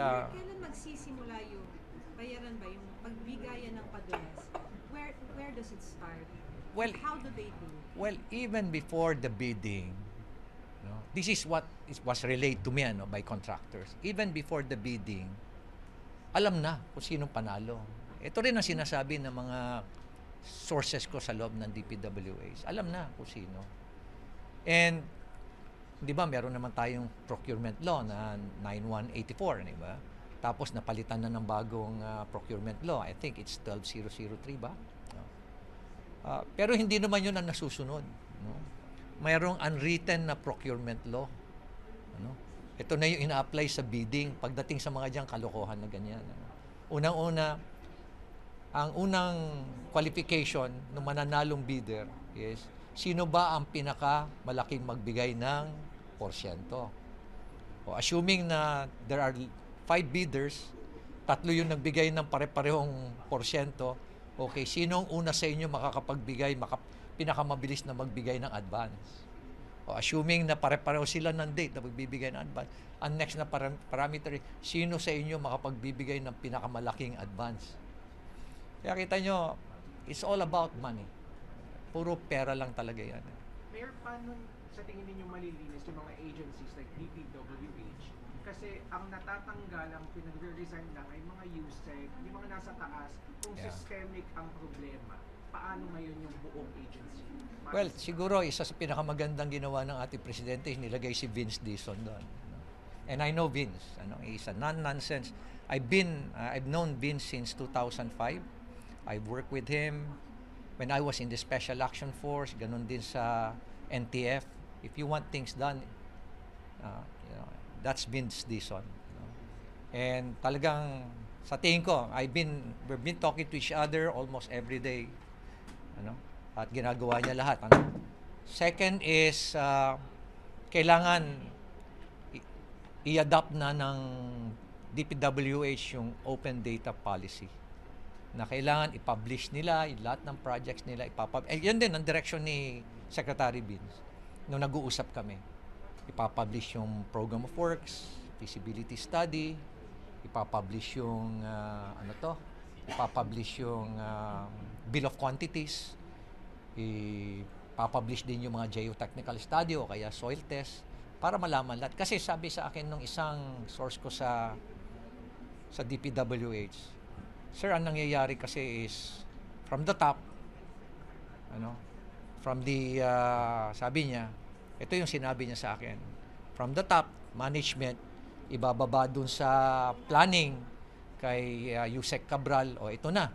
Kailan magsisimula yung bayaran ba, yung pagbigayan ng padulas? Where does it start? Well, How do they do? Well, even before the bidding, this is what was relayed to me by contractors. Even before the bidding, alam na kung sinong panalo. Ito rin ang sinasabi ng mga sources ko sa loob ng DPWH. Alam na kung sino. And, di ba, meron naman tayong procurement law na 9184, di ba? Tapos napalitan na ng bagong procurement law. I think it's 12003 ba? Pero hindi naman yun ang nasusunod. No? Mayroong unwritten na procurement law. Ano? Ito na yung ina-apply sa bidding pagdating sa mga diyang kalokohan na ganyan. Ano? Unang-una, ang unang qualification ng mananalong bidder is sino ba ang pinakamalaking magbigay ng porsyento. O assuming na there are 5 bidders, 3 yung nagbigay ng pare-parehong porsyento, okay, sinong una sa inyo makakapagbigay, pinakamabilis na magbigay ng advance? O assuming na pare-pareho sila ng date na magbibigay ng advance, ang next na parameter, sino sa inyo makapagbibigay ng pinakamalaking advance? Kaya kita nyo, it's all about money. Puro pera lang talaga yan. Mayor, paano sa tingin ninyo malilinis yung mga agencies like DPWH? Kasi ang natatanggal, ang pinag-resign lang ay mga USEC, yung mga nasa taas, kung systemic ang problema, paano ngayon yung buong agency? Well, siguro isa sa pinakamagandang ginawa ng ating presidente is nilagay si Vince Dizon doon. And I know Vince. He's a non-nonsense. I've known Vince since 2005. I've worked with him when I was in the Special Action Force, ganun din sa NTF. If you want things done, that's Vince Dizon. And talagang sa tingin ko, we've been talking to each other almost every day. At ginagawa niya lahat. Second is, kailangan i-adapt na ng DPWH yung open data policy. Na kailangan i-publish nila, lahat ng projects nila, yan din ang direction ni Secretary Vince. Nung nag-uusap kami, ipapublish yung program of works, feasibility study, ipapublish yung ipapublish yung bill of quantities, ipapublish din yung mga geotechnical study o kaya soil test para malaman lahat. Kasi sabi sa akin ng isang source ko sa DPWH, sir, ang nangyayari kasi is from the top, from the sabi niya, ito yung sinabi niya sa akin, from the top management, ibababa dun sa planning kay Yusek Cabral, ito na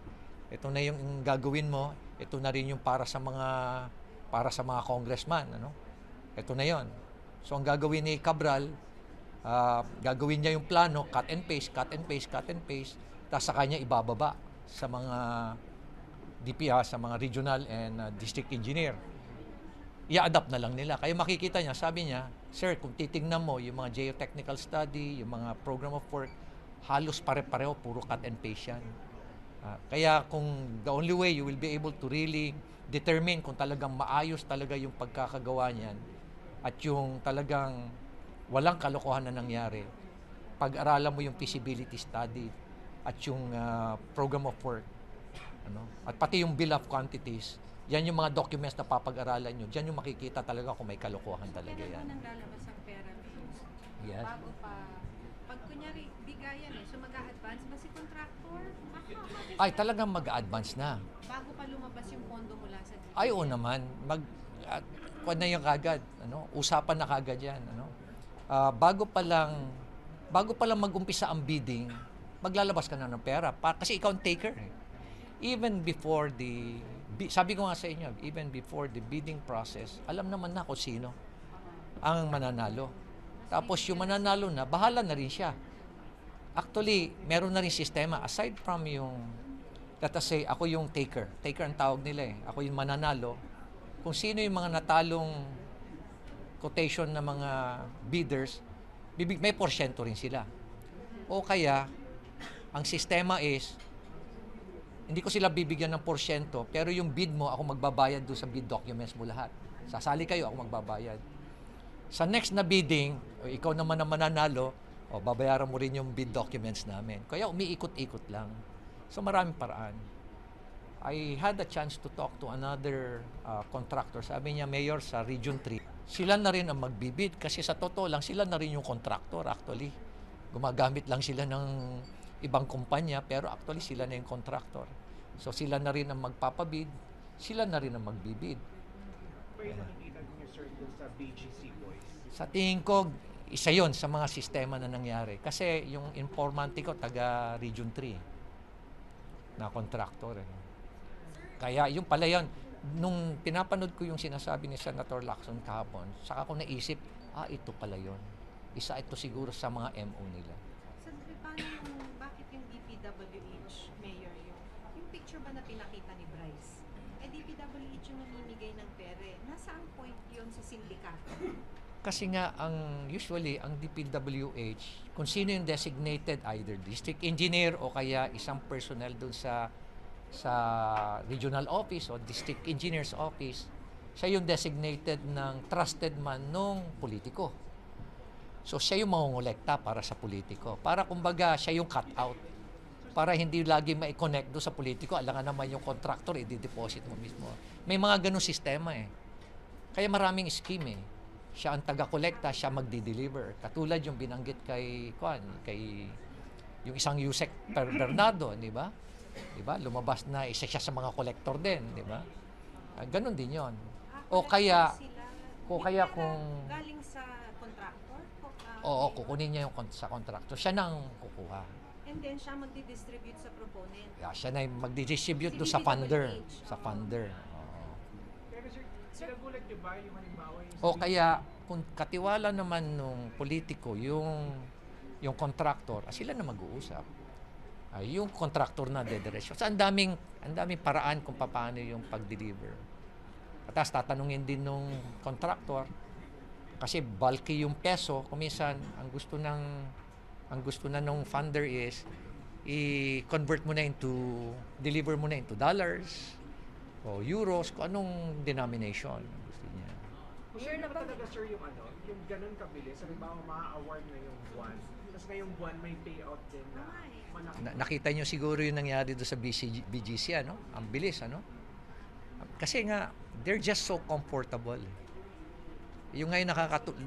yung gagawin mo, ito na rin yung para sa mga congressman, ito na yon. So ang gagawin ni Cabral, gagawin niya yung plano, cut and paste, tapos sa kanya ibababa sa mga DPA, sa mga regional and district engineer. I-adapt na lang nila. Kaya makikita niya, sabi niya, sir, kung titingnan mo yung mga geotechnical study, yung mga program of work, halos pare-pareho, puro cut and paste yan. Kaya kung the only way you will be able to really determine kung talagang maayos talaga yung pagkakagawa niyan at yung talagang walang kalokohan na nangyari, pag-aralan mo yung feasibility study at yung program of work, at pati yung bill of quantities, yan yung mga documents na papag-aralan nyo. Diyan yung makikita talaga kung may kalokohan talaga yan. Kailan mo nang lalabas ang pera, Vince? Yes. Bago pa, pag kunyari, bigayan so mag-a-advance ba si contractor? Ay, talagang mag-advance na. Bago pa lumabas yung pondo mula sa DPWH? Ay, oo naman. Kuwan na yung kagad. Usapan na kagad yan. Bago pa lang mag-umpisa ang bidding, maglalabas ka na ng pera. Kasi ikaw ang taker. Even before sabi ko nga sa inyo, even before the bidding process, alam naman na kung sino ang mananalo. Tapos yung mananalo na, bahala na rin siya. Actually, meron na rin sistema. Aside from yung, let us say, ako yung taker. Taker ang tawag nila . Ako yung mananalo. Kung sino yung mga natalong quotation ng mga bidders, may porsyento rin sila. O kaya, ang sistema is, hindi ko sila bibigyan ng porsyento, pero yung bid mo, ako magbabayad doon sa bid documents mo lahat. Sasali kayo, ako magbabayad. Sa next na bidding, ikaw naman ang mananalo, O babayaran mo rin yung bid documents namin. Kaya umiikot-ikot lang. So maraming paraan. I had a chance to talk to another contractor. Sabi niya, Mayor, sa Region 3, sila na rin ang magbibid kasi sa totoo lang, sila na rin yung contractor actually. Gumagamit lang sila ng ibang kumpanya pero actually sila na yung contractor. So sila na rin ang magpapabid, sila na rin ang magbibid. Pero nakikita niyo, sir, dun sa BGC Boys. Sa tingin ko, isa yon sa mga sistema na nangyari. Kasi yung informante ko, taga Region 3 na contractor. Kaya yung pala yun, nung pinapanood ko yung sinasabi ni Senator Lacson kahapon, saka ko naisip, ito pala yun. Isa ito siguro sa mga MO nila. So, paano bakit yung DPWH, Mayor, yung picture ba na pinakita ni Bryce? DPWH yung namimigay ng pere. Nasaan point yun sa sindikato? Kasi nga, usually, ang DPWH, kung sino yung designated, either district engineer o kaya isang personnel doon sa regional office o district engineer's office, siya yung designated ng trusted man nung politiko. So siya yung mangongolekta para sa politiko. Para kumbaga siya yung cut out. Para hindi lagi ma-connect doon sa politiko. Alangan naman yung contractor, i-deposit mo mismo. May mga ganun sistema eh. Kaya maraming scheme eh. Siya ang taga-kolekta, siya magdi-deliver. Katulad yung binanggit kay yung isang Yusek Bernardo, di ba? Diba? Lumabas na isa siya sa mga collector din, di ba? Ganon din 'yon. O kaya kung galing sa contractor? oo, kukunin niya yung sa contractor. Siya nang kukuha. And then siya magdi-distribute sa proponent. Yeah, siya na yung magdi-distribute do sa funder, sa funder. Oo. Pero sir, sinagulat niyo ba yung halimbawa yung O kaya kung katiwala naman nung politiko yung contractor, sila na mag-uusap. Yung contractor na dediretso. So, ang daming paraan kung paano yung pag-deliver. At tatanungin din nung contractor kasi bulky yung peso, kuminsan ang gusto na nung funder is i-convert mo na deliver mo na into dollars o euros, kung anong denomination gusto niya. Sure na ba talaga, sir, yung ganun kabilis? Halimbawa, ma-award na yung buwan. Tapos ngayong buwan may payout din na malaki. Nakita nyo siguro yung nangyari doon sa BGC, ano? Ang bilis, ano? Kasi nga, they're just so comfortable. Yung ngayon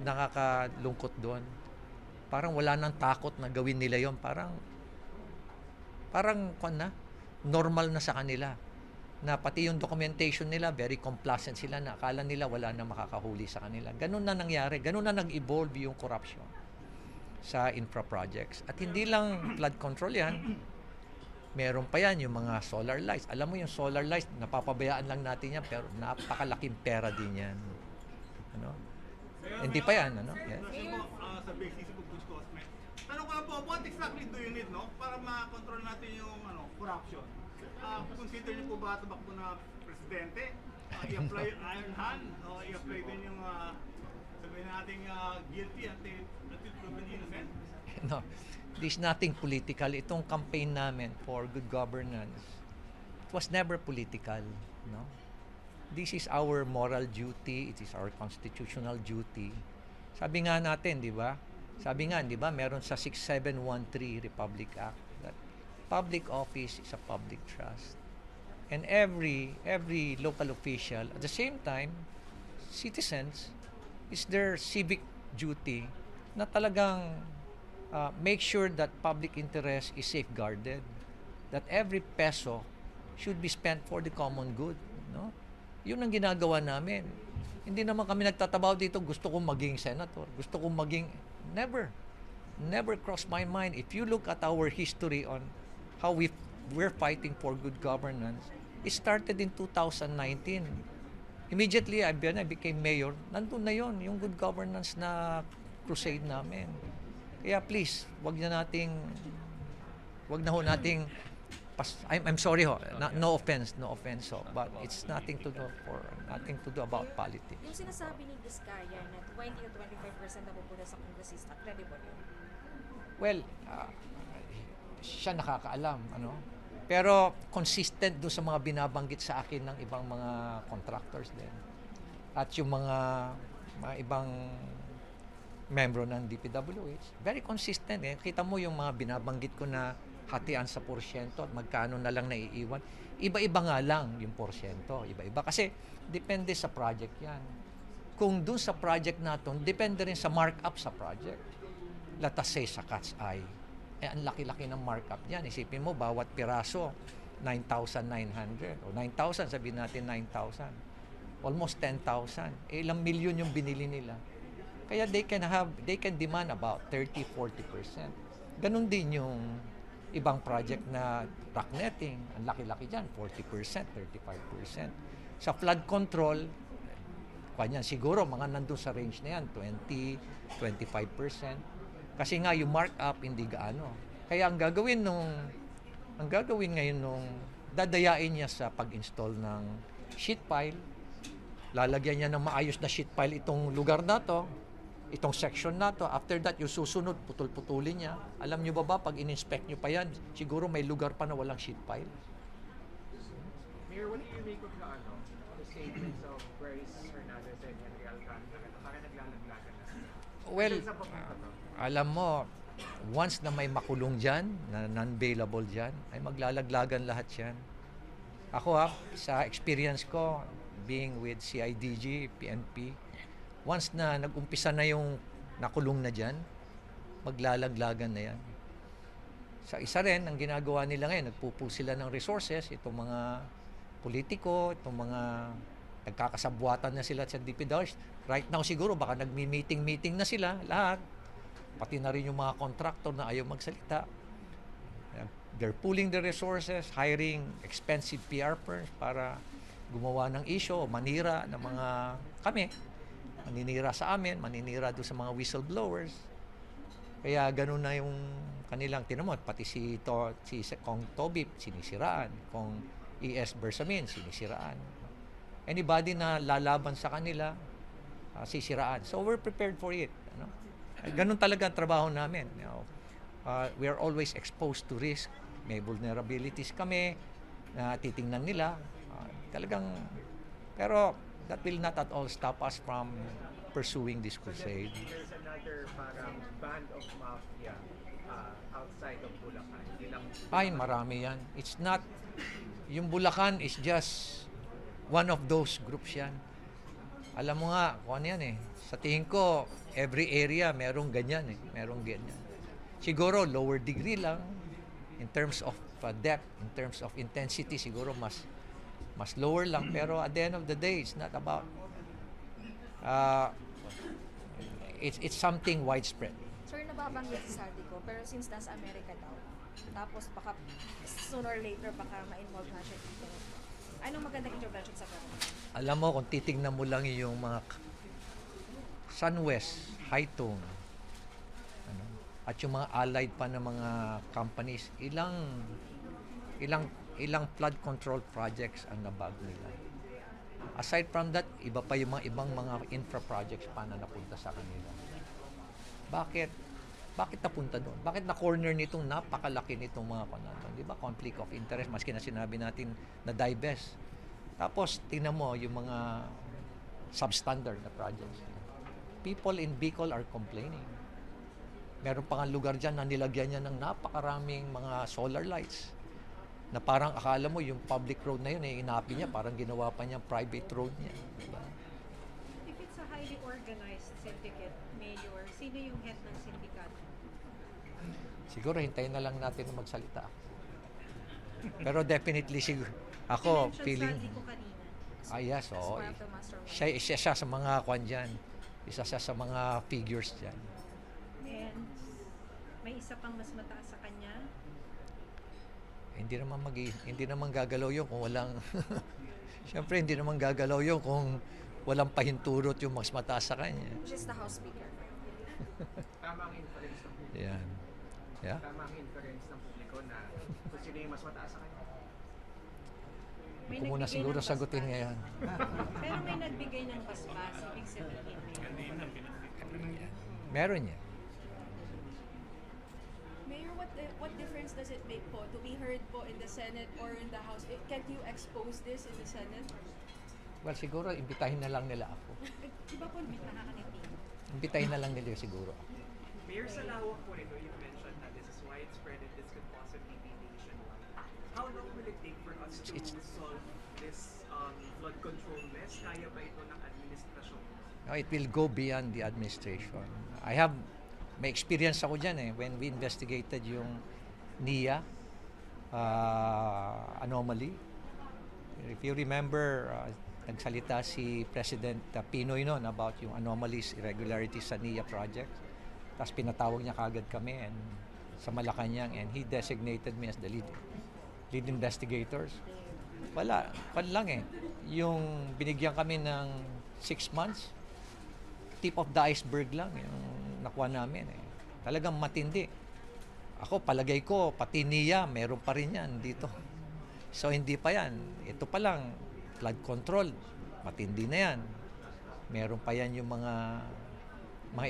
nakakalungkot doon. Parang wala nang takot na gawin nila yon. Parang normal na sa kanila. Na pati yung documentation nila, very complacent sila na akala nila wala na makakahuli sa kanila. Ganun na nangyari. Ganun na nag-evolve yung corruption sa infra projects. At hindi lang flood control yan. Meron pa yan, yung mga solar lights. Alam mo yung solar lights, napapabayaan lang natin yan, pero napakalaking pera din yan. Ano? Hindi pa yan, ano? Yeah. Sa basis of goods cost, tanong ko lang po, what exactly do you need, no? Para ma-control natin yung corruption? Consider niyo po ba tumakbo na presidente? I-apply iron hand? O i-apply din yung sabihin natin guilty until proven innocent? No, there's nothing political. Itong campaign namin for good governance, it was never political, no? This is our moral duty, it is our constitutional duty. Sabi nga natin, di ba? Meron sa 6713 Republic Act that public office is a public trust. And every local official, at the same time, citizens, is their civic duty na talagang make sure that public interest is safeguarded, that every peso should be spent for the common good, no? Yun ang ginagawa namin. Hindi naman kami nagtatabaw dito, gusto kong maging senator, gusto kong maging, never crossed my mind. If you look at our history on how we're fighting for good governance, it started in 2019. Immediately, I became mayor, nandun na yon yung good governance na crusade namin. Kaya please, wag na ho nating I'm sorry ho, no offense ho, but it's nothing to do about politics. Yung sinasabi ni Vizcaya na 20 to 25% na pupunta sa kongresista, credible yun? Well, siya nakakaalam, ano? Pero consistent doon sa mga binabanggit sa akin ng ibang mga contractors din. At yung mga ibang membro ng DPWH. Very consistent eh. Kita mo yung mga binabanggit ko na hatian sa porsyento at magkano na lang naiiwan. Iba-iba nga lang yung porsyento. Iba-iba. Kasi depende sa project yan. Kung dun sa project natin, depende rin sa markup sa project. Let us say sa Cat's Eye. Eh, ang laki-laki ng markup niyan. Isipin mo, bawat piraso, 9,900. O 9,000, sabihin natin 9,000. Almost 10,000. Eh, ilang milyon yung binili nila. Kaya they can demand about 30-40%. Ganon din yung ibang project na rock netting. Ang laki-laki dyan, 40%, 35%. Sa flood control, kanyan siguro mga nandun sa range na yan, 20-25%. Kasi nga yung markup hindi gaano. Kaya ang gagawin ngayon nung dadayain niya sa pag-install ng sheet pile, lalagyan niya ng maayos na sheet pile itong lugar na to, itong section na to. After that, yung susunod, putol-putulin niya. Alam niyo ba pag in-inspect niyo pa yan, siguro may lugar pa na walang sheet pile. Mayor, what do you make of the statements of Bryce Hernandez and Henry Alcantara? Parang naglalaglagan na. Well, Saan papunta to? alam mo, once na may makulong dyan, na non-bailable dyan, ay maglalaglagan lahat yan. Ako sa experience ko, being with CIDG, PNP, once na nag-umpisa na yung nakulong na dyan, maglalaglagan na yan. Sa isa rin, ang ginagawa nila ngayon, nagpupul sila ng resources, itong mga politiko, itong mga nagkakasabwatan na sila sa DPWH. Right now siguro, baka nagmi-meeting na sila, lahat. Pati na rin yung mga contractor na ayaw magsalita. They're pooling the resources, hiring expensive PR firms para gumawa ng issue o manira ng mga kami. Maninira sa amin, maninira doon sa mga whistleblowers. Kaya ganun na yung kanilang tinamot. Pati si Kong Toby, sinisiraan. Kong E.S. Bersamin, sinisiraan. Anybody na lalaban sa kanila, sisiraan. So we're prepared for it. Ganun talaga ang trabaho namin. We are always exposed to risk. May vulnerabilities kami na titingnan nila. Pero that will not at all stop us from pursuing this crusade. There's another parang band of mafia outside of Bulacan. Ay, marami yan. It's not, yung Bulacan is just one of those groups yan. Alam mo nga, kung ano yan eh. Sa tingin ko, every area merong ganyan eh. Merong ganyan. Siguro, lower degree lang. In terms of depth, in terms of intensity, siguro mas lower lang. Pero at the end of the day, it's not about... it's something widespread. Sir, nababanggit si Saldi ko, pero since nasa Amerika daw, tapos baka sooner or later baka ma-involve na siya dito. Anong magandang intervention sa government? Alam mo, kung titignan mo lang yung mga SunWest, Haitong, at yung mga allied pa na mga companies, ilang flood control projects ang nabag nila. Aside from that, iba pa yung mga ibang mga infra projects pa na napunta sa kanila. Bakit napunta doon? Bakit na-corner nitong napakalaki nitong mga kanaton? Di ba? Conflict of interest, maski na sinabi natin na divest. Tapos, tingnan mo yung mga substandard na projects. People in Bicol are complaining. Meron pa nga lugar dyan na nilagyan niya ng napakaraming mga solar lights na parang akala mo yung public road na yun, inapi niya, parang ginawa pa niya private road niya. Diba? If it's a highly organized syndicate, Mayor, sino yung head ng sindikato? Siguro hintayin na lang natin na magsalita. Pero definitely ako You mentioned feeling Saldi ko kanina. yes, As oo. part of the mastermind. Siya sa mga kwan dyan. Isa siya sa mga figures dyan. And may isa pang mas mataas sa kanya. Hindi naman gagalaw yun kung walang Siyempre hindi naman gagalaw yun kung walang pahinturot yung mas mataas sa kanya. Which is the House Speaker. Tama ang inference ng publiko. Yan. Yeah. Tama ang inference ng publiko na kung sino yung mas mataas sa kanya. May Ako muna nagbigay siguro ng sagutin basbas. ngayon. Pero may nagbigay ng basbas, ibig sabihin Meron yan. Mayor, what difference does it make po to be heard po in the Senate or in the House? Can't you expose this in the Senate? Well, siguro imbitahin na lang nila ako. Di ba po nakakangiti? Imbitahin na lang nila siguro. Mayor, sa lawak po nito, you mentioned that this is widespread and this could possibly be nationwide. How long will it take for us to It's- solve this flood control mess? Kaya ba ito ng administrasyon? No, it will go beyond the administration. May experience ako dyan when we investigated yung NIA anomaly. If you remember, nagsalita si President Pinoy noon about yung anomalies, irregularities sa NIA project. Tapos pinatawag niya kagad kami sa Malacanang and he designated me as the lead investigators. Wala lang Yung binigyan kami ng 6 months, tip of the iceberg lang yung nakuha namin Talagang matindi. Ako, palagay ko, pati NIA, meron pa rin yan dito. So, hindi pa yan. Ito pa lang, flood control, matindi na yan. Meron pa yan yung mga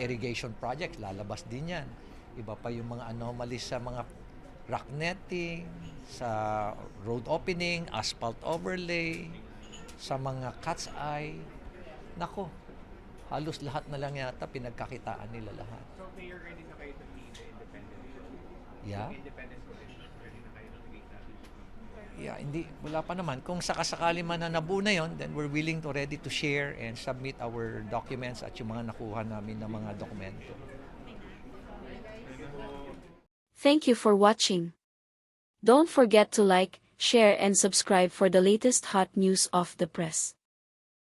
irrigation projects, lalabas din yan. Iba pa yung mga anomalies sa mga rock netting, sa road opening, asphalt overlay, sa mga cat's eye. Nako, halos lahat na lang yata pinagkakitaan nila lahat. So, Mayor, ready na kayo to lead the independent Yeah. independent commission? Ready na kayo to lead that? Yeah, wala pa naman. Kung sakasakali man na nabuo na yun, then we're willing to ready to share and submit our documents at yung mga nakuha namin na mga dokumento. Thank you for watching. Don't forget to like, share and subscribe for the latest hot news of the press.